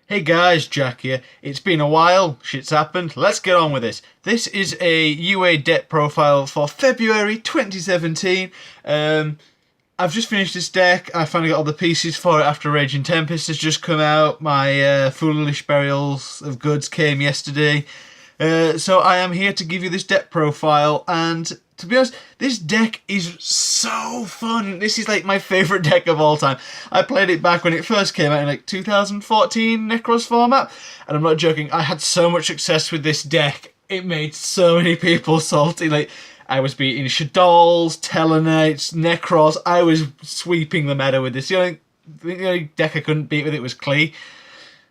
Hey guys, Jack here. It's been a while, shit's happened, let's get on with this. This is a UA deck profile for February 2017. I've just finished this deck. I finally got all the pieces for it after Raging Tempest has just come out. My Foolish Burials of Goods came yesterday. So I am here to give you this deck profile, and to be honest, this deck is so fun. This is like my favourite deck of all time. I played it back when it first came out in like 2014 Necros format, and I'm not joking, I had so much success with this deck. It made so many people salty. Like, I was beating Shaddolls, Tellarknights, Necros. I was sweeping the meta with this. The only deck I couldn't beat with it was Klee,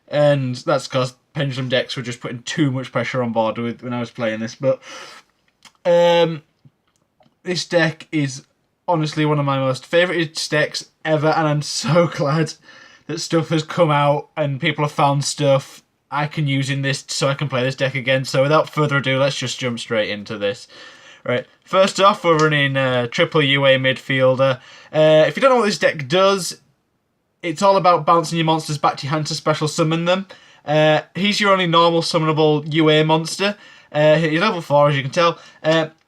and that's because Pendulum decks were just putting too much pressure on board with when I was playing this. But this deck is honestly one of my most favourite decks ever, and I'm so glad that stuff has come out and people have found stuff I can use in this so I can play this deck again. So without further ado, let's just jump straight into this. Right, first off, we're running triple UA midfielder. If you don't know what this deck does, it's all about bouncing your monsters back to your hand to special summon them. He's your only normal summonable UA monster. He's level 4, as you can tell.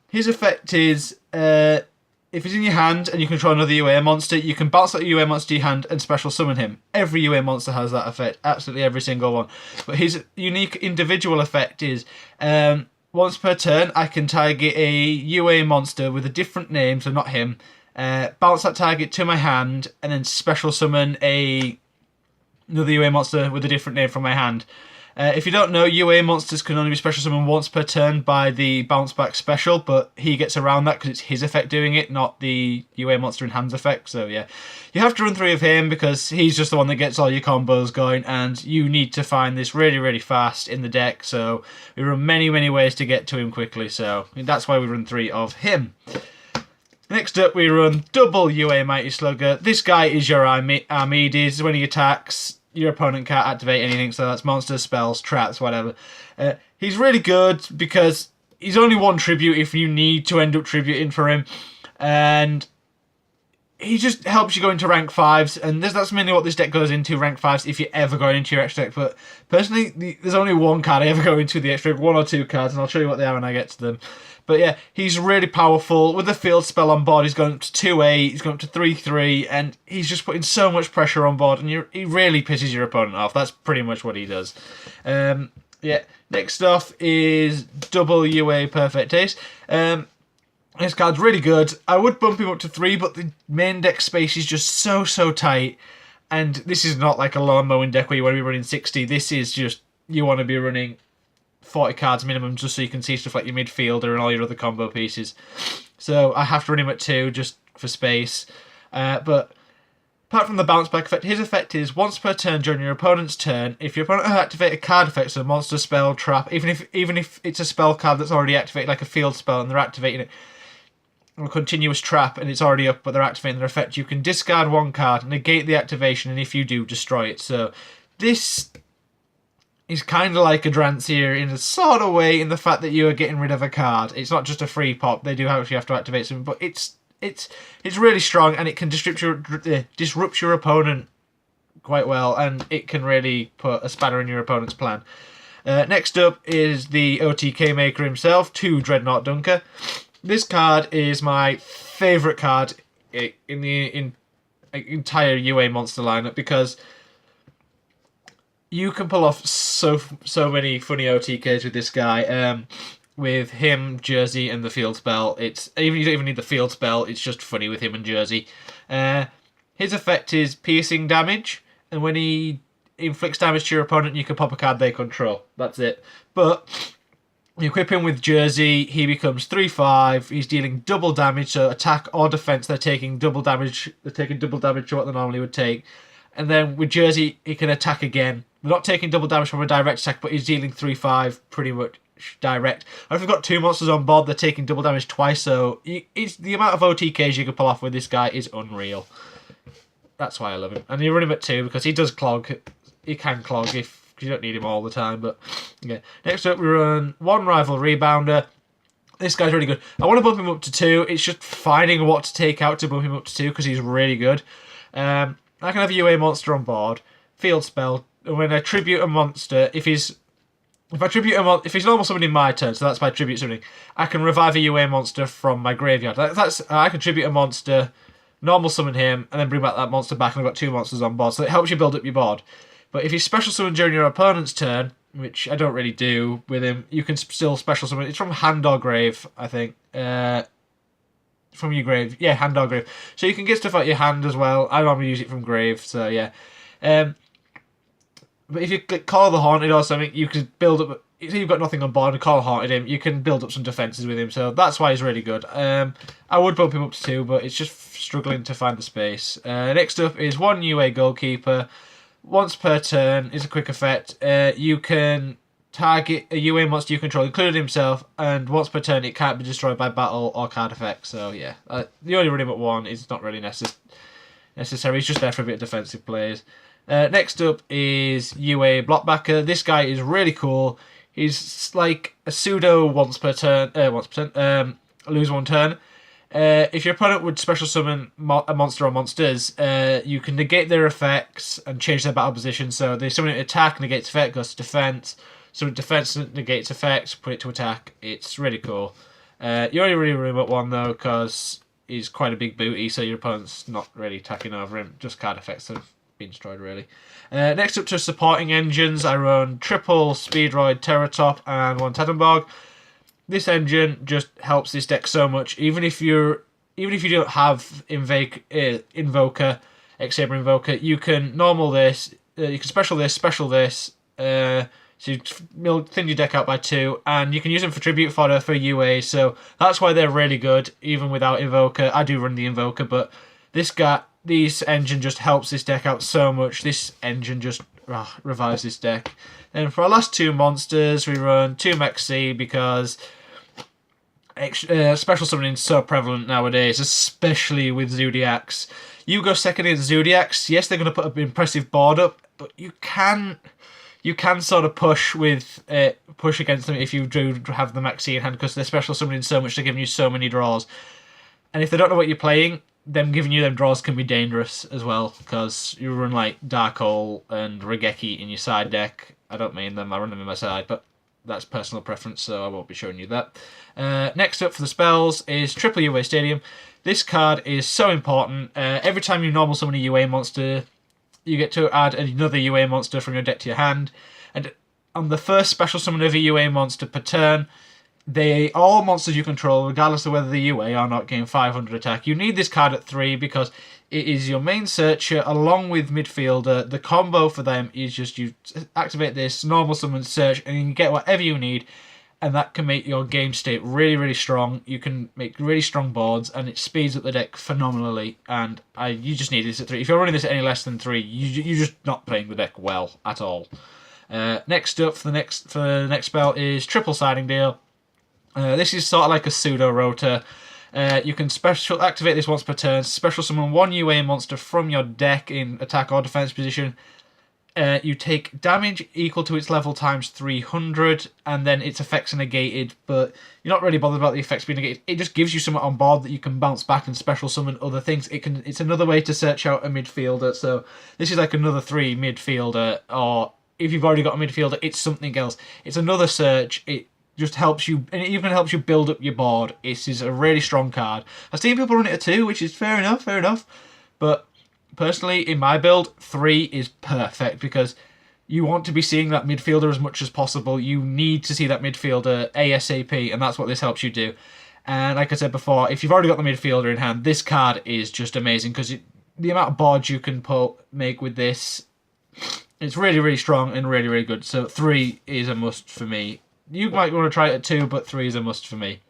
His effect is, if he's in your hand and you control another UA monster, you can bounce that UA monster to your hand and special summon him. Every UA monster has that effect, absolutely every single one. But his unique individual effect is, once per turn, I can target a UA monster with a different name, so not him, bounce that target to my hand, and then special summon another UA monster with a different name from my hand. If you don't know, UA monsters can only be special summoned once per turn by the bounce back special, but he gets around that because it's his effect doing it, not the UA monster in hand's effect. So yeah, you have to run 3 of him because he's just the one that gets all your combos going, and you need to find this really, really fast in the deck. So we run many, many ways to get to him quickly. So that's why we run 3 of him. Next up, we run double UA Mighty Slugger. This guy is your Armides. When he attacks, your opponent can't activate anything, so that's monsters, spells, traps, whatever. He's really good because he's only 1 tribute if you need to end up tributing for him, and he just helps you go into rank 5s, and that's mainly what this deck goes into, rank 5s, if you ever go into your extra deck. But personally, there's only 1 card I ever go into the extra deck, 1 or 2 cards, and I'll show you what they are when I get to them. But yeah, he's really powerful. With the field spell on board, he's going up to 2-8, he's going up to 3-3, and he's just putting so much pressure on board, and he really pisses your opponent off. That's pretty much what he does. Yeah, next off is double UA Perfect Ace. This card's really good. I would bump him up to 3, but the main deck space is just so tight, and this is not like a lawn mowing deck where you want to be running 60. This is just, you want to be running 40 cards minimum just so you can see stuff like your midfielder and all your other combo pieces. So I have to run him at 2 just for space. But apart from the bounce back effect, his effect is once per turn during your opponent's turn, if your opponent has activated a card effect, so a monster, spell, trap, even if it's a spell card that's already activated, like a field spell, and they're activating it, or a continuous trap and it's already up but they're activating their effect, you can discard 1 card, negate the activation, and if you do, destroy it. So this is kind of like a Drancier in a sort of way, in the fact that you are getting rid of a card. It's not just a free pop, they do actually have to activate something, but it's really strong, and it can disrupt your opponent quite well, and it can really put a spanner in your opponent's plan. Next up is the OTK maker himself, 2 Dreadnought Dunker. This card is my favourite card in the entire UA monster lineup because you can pull off so many funny OTKs with this guy. With him, Jersey, and the field spell, you don't even need the field spell. It's just funny with him and Jersey. His effect is piercing damage, and when he inflicts damage to your opponent, you can pop a card they control. That's it. But you equip him with Jersey, he becomes 3/5. He's dealing double damage, so attack or defense, they're taking double damage. They're taking double damage to what they normally would take. And then with Jersey, he can attack again. We're not taking double damage from a direct attack, but he's dealing 3/5 pretty much direct. And if we've got 2 monsters on board, they're taking double damage twice, so the amount of OTKs you can pull off with this guy is unreal. That's why I love him. And you run him at 2 because he does clog. He can clog if you don't need him all the time, but yeah. Next up, we run 1 Rival Rebounder. This guy's really good. I want to bump him up to 2. It's just finding what to take out to bump him up to 2 because he's really good. I can have a UA monster on board, field spell, when I tribute a monster, if he's normal summoning my turn, so that's my tribute summoning, I can revive a UA monster from my graveyard. I can tribute a monster, normal summon him, and then bring back that monster back, and I've got 2 monsters on board, so it helps you build up your board. But if you special summon during your opponent's turn, which I don't really do with him, you can still special summon. It's from hand or grave, I think. From your grave. Yeah, hand or grave. So you can get stuff out your hand as well. I normally use it from grave, so yeah. But if you click Call the Haunted or something, you can build up... If you've got nothing on board and Call Haunted him, you can build up some defences with him, so that's why he's really good. I would bump him up to 2, but it's just struggling to find the space. Next up is 1 UA Goalkeeper. Once per turn, is a quick effect. You can target a UA monster you control, including himself, and once per turn it can't be destroyed by battle or card effects. So yeah, the only run him at 1 is not really necessary. It's just there for a bit of defensive plays. Next up is UA Blockbacker. This guy is really cool. He's like a pseudo once per turn, lose 1 turn. If your opponent would special summon a monster or monsters, you can negate their effects and change their battle position. So they summon it to attack, negates effect, goes to defense. Summon defense, negates effect, put it to attack. It's really cool. You only really room at 1 though, because he's quite a big booty, so your opponent's not really attacking over him. Just card effects have been destroyed really. Next up to supporting engines, I run triple Speedroid, Terratop, and 1 Teddenborg. This engine just helps this deck so much. Even if you don't have Invoker, X-Saber Invoker, you can normal this, you can special this, so you thin your deck out by 2, and you can use them for tribute fodder for UA, so that's why they're really good, even without Invoker. I do run the Invoker, but this engine just helps this deck out so much. This engine just revives this deck. And for our last 2 monsters, we run 2 Mech C because special summoning is so prevalent nowadays, especially with Zodiacs. You go second in Zodiacs, yes, they're going to put an impressive board up, but you can sort of push against them if you do have the Mech C in hand, because they're special summoning so much, they're giving you so many draws. And if they don't know what you're playing, them giving you them draws can be dangerous as well, because you run like Dark Hole and Regeki in your side deck. I don't mean them, I run them in my side, but that's personal preference, so I won't be showing you that. Next up for the spells is triple UA Stadium. This card is so important. Every time you normal summon a UA monster, you get to add another UA monster from your deck to your hand. And on the first special summon of a UA monster per turn, all monsters you control, regardless of whether they're UA or not, gain 500 attack. You need this card at 3 because it is your main searcher along with midfielder. The combo for them is just you activate this, normal summon, search, and you get whatever you need, and that can make your game state really, really strong. You can make really strong boards, and it speeds up the deck phenomenally, and you just need this at 3. If you're running this at any less than 3, you're just not playing the deck well at all. Next up for the next spell is triple Siding Deal. This is sort of like a pseudo rotor. You can special activate this once per turn, special summon 1 UA monster from your deck in attack or defense position. You take damage equal to its level times 300, and then its effects are negated, but you're not really bothered about the effects being negated. It just gives you something on board that you can bounce back and special summon other things. It's another way to search out a midfielder, so this is like another 3 midfielder, or if you've already got a midfielder, it's something else. It's another search. It just helps you, and it even helps you build up your board. This is a really strong card. I've seen people run it at 2, which is fair enough, but personally, in my build, 3 is perfect because you want to be seeing that midfielder as much as possible. You need to see that midfielder ASAP, and that's what this helps you do. And like I said before, if you've already got the midfielder in hand, this card is just amazing because the amount of boards you can make with this, it's really, really strong and really, really good. So 3 is a must for me. You might want to try it at 2, but 3 is a must for me.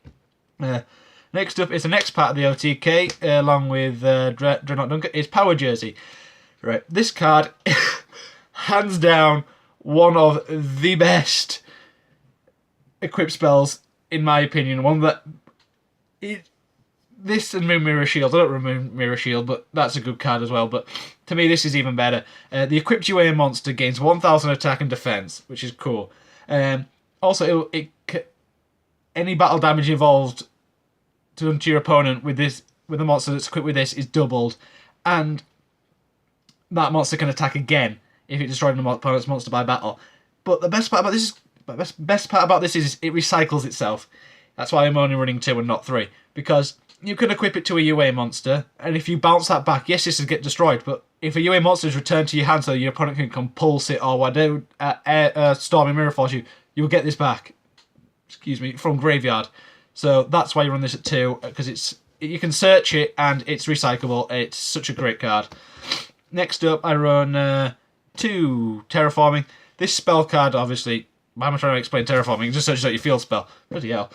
Next up is the next part of the OTK, along with Dreadnought Dunker, is Power Jersey. Right, this card, hands down, one of the best equipped spells, in my opinion. One that... This and Moon Mirror Shield, I don't run Moon Mirror Shield, but that's a good card as well. But to me, this is even better. The equipped UA monster gains 1000 attack and defense, which is cool. Also, any battle damage involved to your opponent with the monster that's equipped with this is doubled, and that monster can attack again if it destroyed an opponent's monster by battle. But the best part about this is it recycles itself. That's why I'm only running 2 and not 3, because you can equip it to a UA monster, and if you bounce that back, yes, this will get destroyed, but if a UA monster is returned to your hand so your opponent can compulse it or whatever, Stormy Mirror Force you will get this back, from graveyard. So that's why you run this at 2, because you can search it and it's recyclable. It's such a great card. Next up, I run 2 Terraforming. This spell card, obviously, why am I trying to explain Terraforming? It just searches out your field spell. Bloody hell.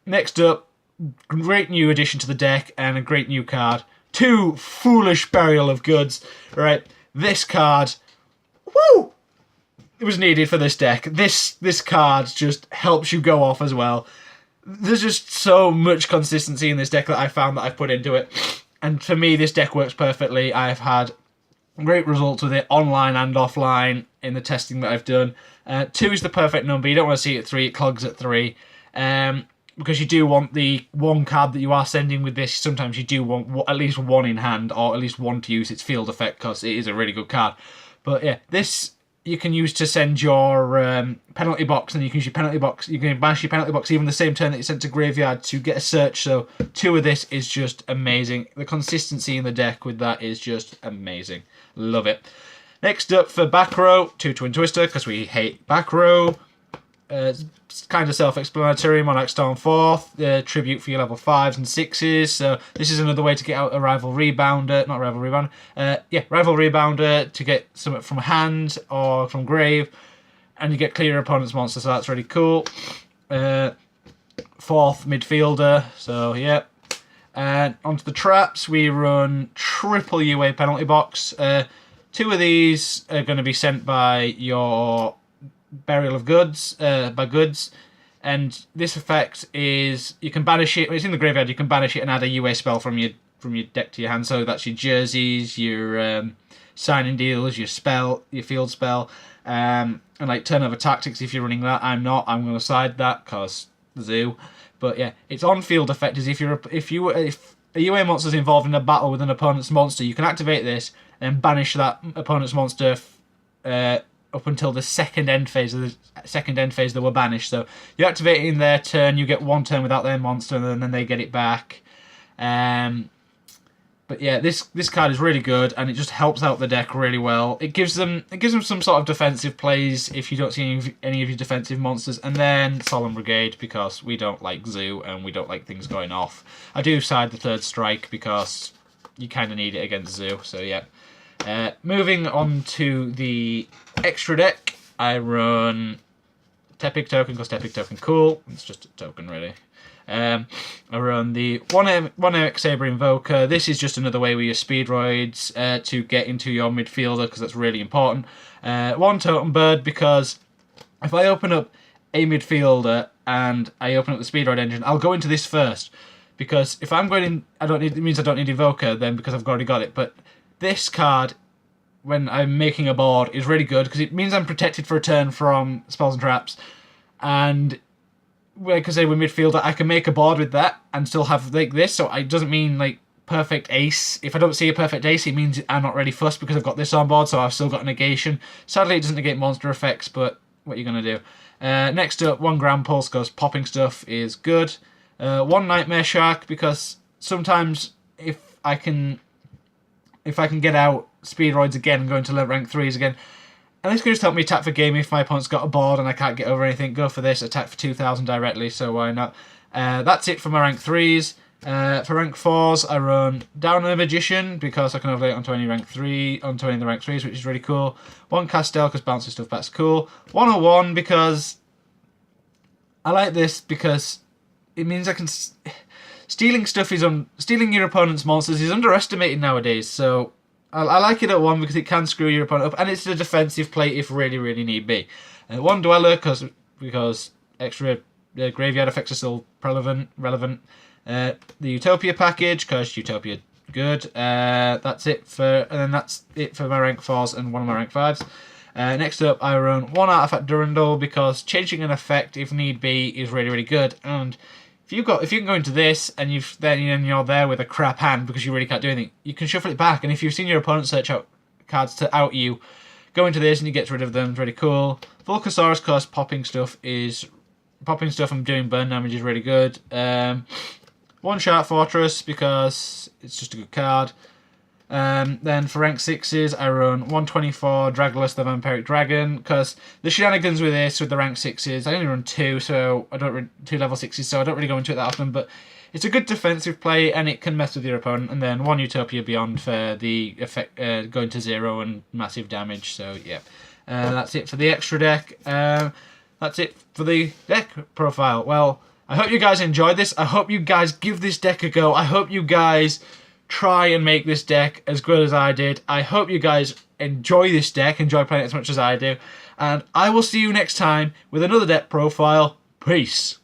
Next up, great new addition to the deck and a great new card. 2 Foolish Burial of Goods. Right, this card, woo! It was needed for this deck. This card just helps you go off as well. There's just so much consistency in this deck that I found that I've put into it. And for me, this deck works perfectly. I've had great results with it online and offline in the testing that I've done. 2 is the perfect number. You don't want to see it at 3. It clogs at 3. Because you do want the 1 card that you are sending with this. Sometimes you do want at least 1 in hand, or at least 1 to use its field effect, because it is a really good card. But yeah, this you can use to send your penalty box, and you can use your penalty box. You can bash your penalty box even the same turn that you sent to graveyard to get a search. So 2 of this is just amazing. The consistency in the deck with that is just amazing. Love it. Next up for back row, 2 Twin Twister, because we hate back row. It's kind of self-explanatory. Monarch Stone 4th, tribute for your level 5s and 6s. So this is another way to get out a Rival Rebounder, not Rival Rebounder. Rival Rebounder to get something from hand or from grave, and you get clear your opponent's monster. So that's really cool. 4th midfielder. So yeah. And onto the traps, we run triple UA penalty box. 2 of these are going to be sent by your Burial of Goods, and this effect is you can banish it when it's in the graveyard. You can banish it and add a UA spell from your deck to your hand. So that's your jerseys, your signing deals, your field spell, and like turnover tactics. If you're running that, I'm not. I'm going to side that because zoo. But yeah, its on-field effect is if a UA monster is involved in a battle with an opponent's monster, you can activate this and banish that opponent's monster up until the second end phase they were banished. So you activate it in their turn, you get 1 turn without their monster, and then they get it back. But yeah, this card is really good, and it just helps out the deck really well. It gives them some sort of defensive plays if you don't see any of your defensive monsters, and then Solemn Brigade, because we don't like zoo and we don't like things going off. I do side the 3rd strike because you kind of need it against zoo. So yeah. Moving on to the extra deck, I run Tepig Token because Tepig Token cool. It's just a token really. I run the 1 Saber Invoker. This is just another way with your Speedroids to get into your midfielder, because that's really important. 1 Totem Bird, because if I open up a midfielder and I open up the Speedroid engine, I'll go into this first, because if I'm going in, it means I don't need Invoker then, because I've already got it. But this card, when I'm making a board, is really good because it means I'm protected for a turn from spells and traps. And because they were midfielder, I can make a board with that and still have like this. So it doesn't mean like perfect ace. If I don't see a perfect ace, it means I'm not really fussed because I've got this on board, so I've still got negation. Sadly, it doesn't negate monster effects, but what are you going to do? Next up, 1 Grand Pulse goes popping stuff is good. 1 Nightmare Shark, because sometimes if I can get out Speedroids again and go into rank 3s again, and this could just help me attack for game if my opponent's got a board and I can't get over anything. Go for this, attack for 2,000 directly, so why not? That's it for my rank 3s. For rank 4s, I run Down a Magician, because I can overlay it onto any rank 3, onto any of the rank 3s, which is really cool. 1 Castel, because bouncing stuff back's cool. 101, because I like this, because it means I can... Stealing your opponent's monsters is underestimated nowadays, so I like it at 1 because it can screw your opponent up, and it's a defensive play if really, really need be. 1 Dweller, because extra graveyard effects are still relevant. The Utopia package, because Utopia good. That's it for my rank 4s and 1 of my rank 5s. Next up, I run 1 Artifact Durandal, because changing an effect if need be is really, really good. And if you can go into this and you're there with a crap hand because you really can't do anything, you can shuffle it back. And if you've seen your opponent search out cards to out you. Go into this and you get rid of them. It's really cool. Vulcasaurus, cause popping stuff and doing burn damage is really good. One Shark Fortress because it's just a good card. Then for rank 6s, I run 124 Dragolus the Vampiric Dragon, because the shenanigans with this, with the rank 6s, I only run 2, so I don't 2 level 6s, so I don't really go into it that often, but it's a good defensive play, and it can mess with your opponent. And then 1 Utopia Beyond for the effect, going to 0 and massive damage, so yeah. That's it for the extra deck. That's it for the deck profile. Well, I hope you guys enjoyed this. I hope you guys give this deck a go. I hope you guys try and make this deck as good as I did. I hope you guys enjoy this deck, enjoy playing it as much as I do. And I will see you next time with another deck profile. Peace.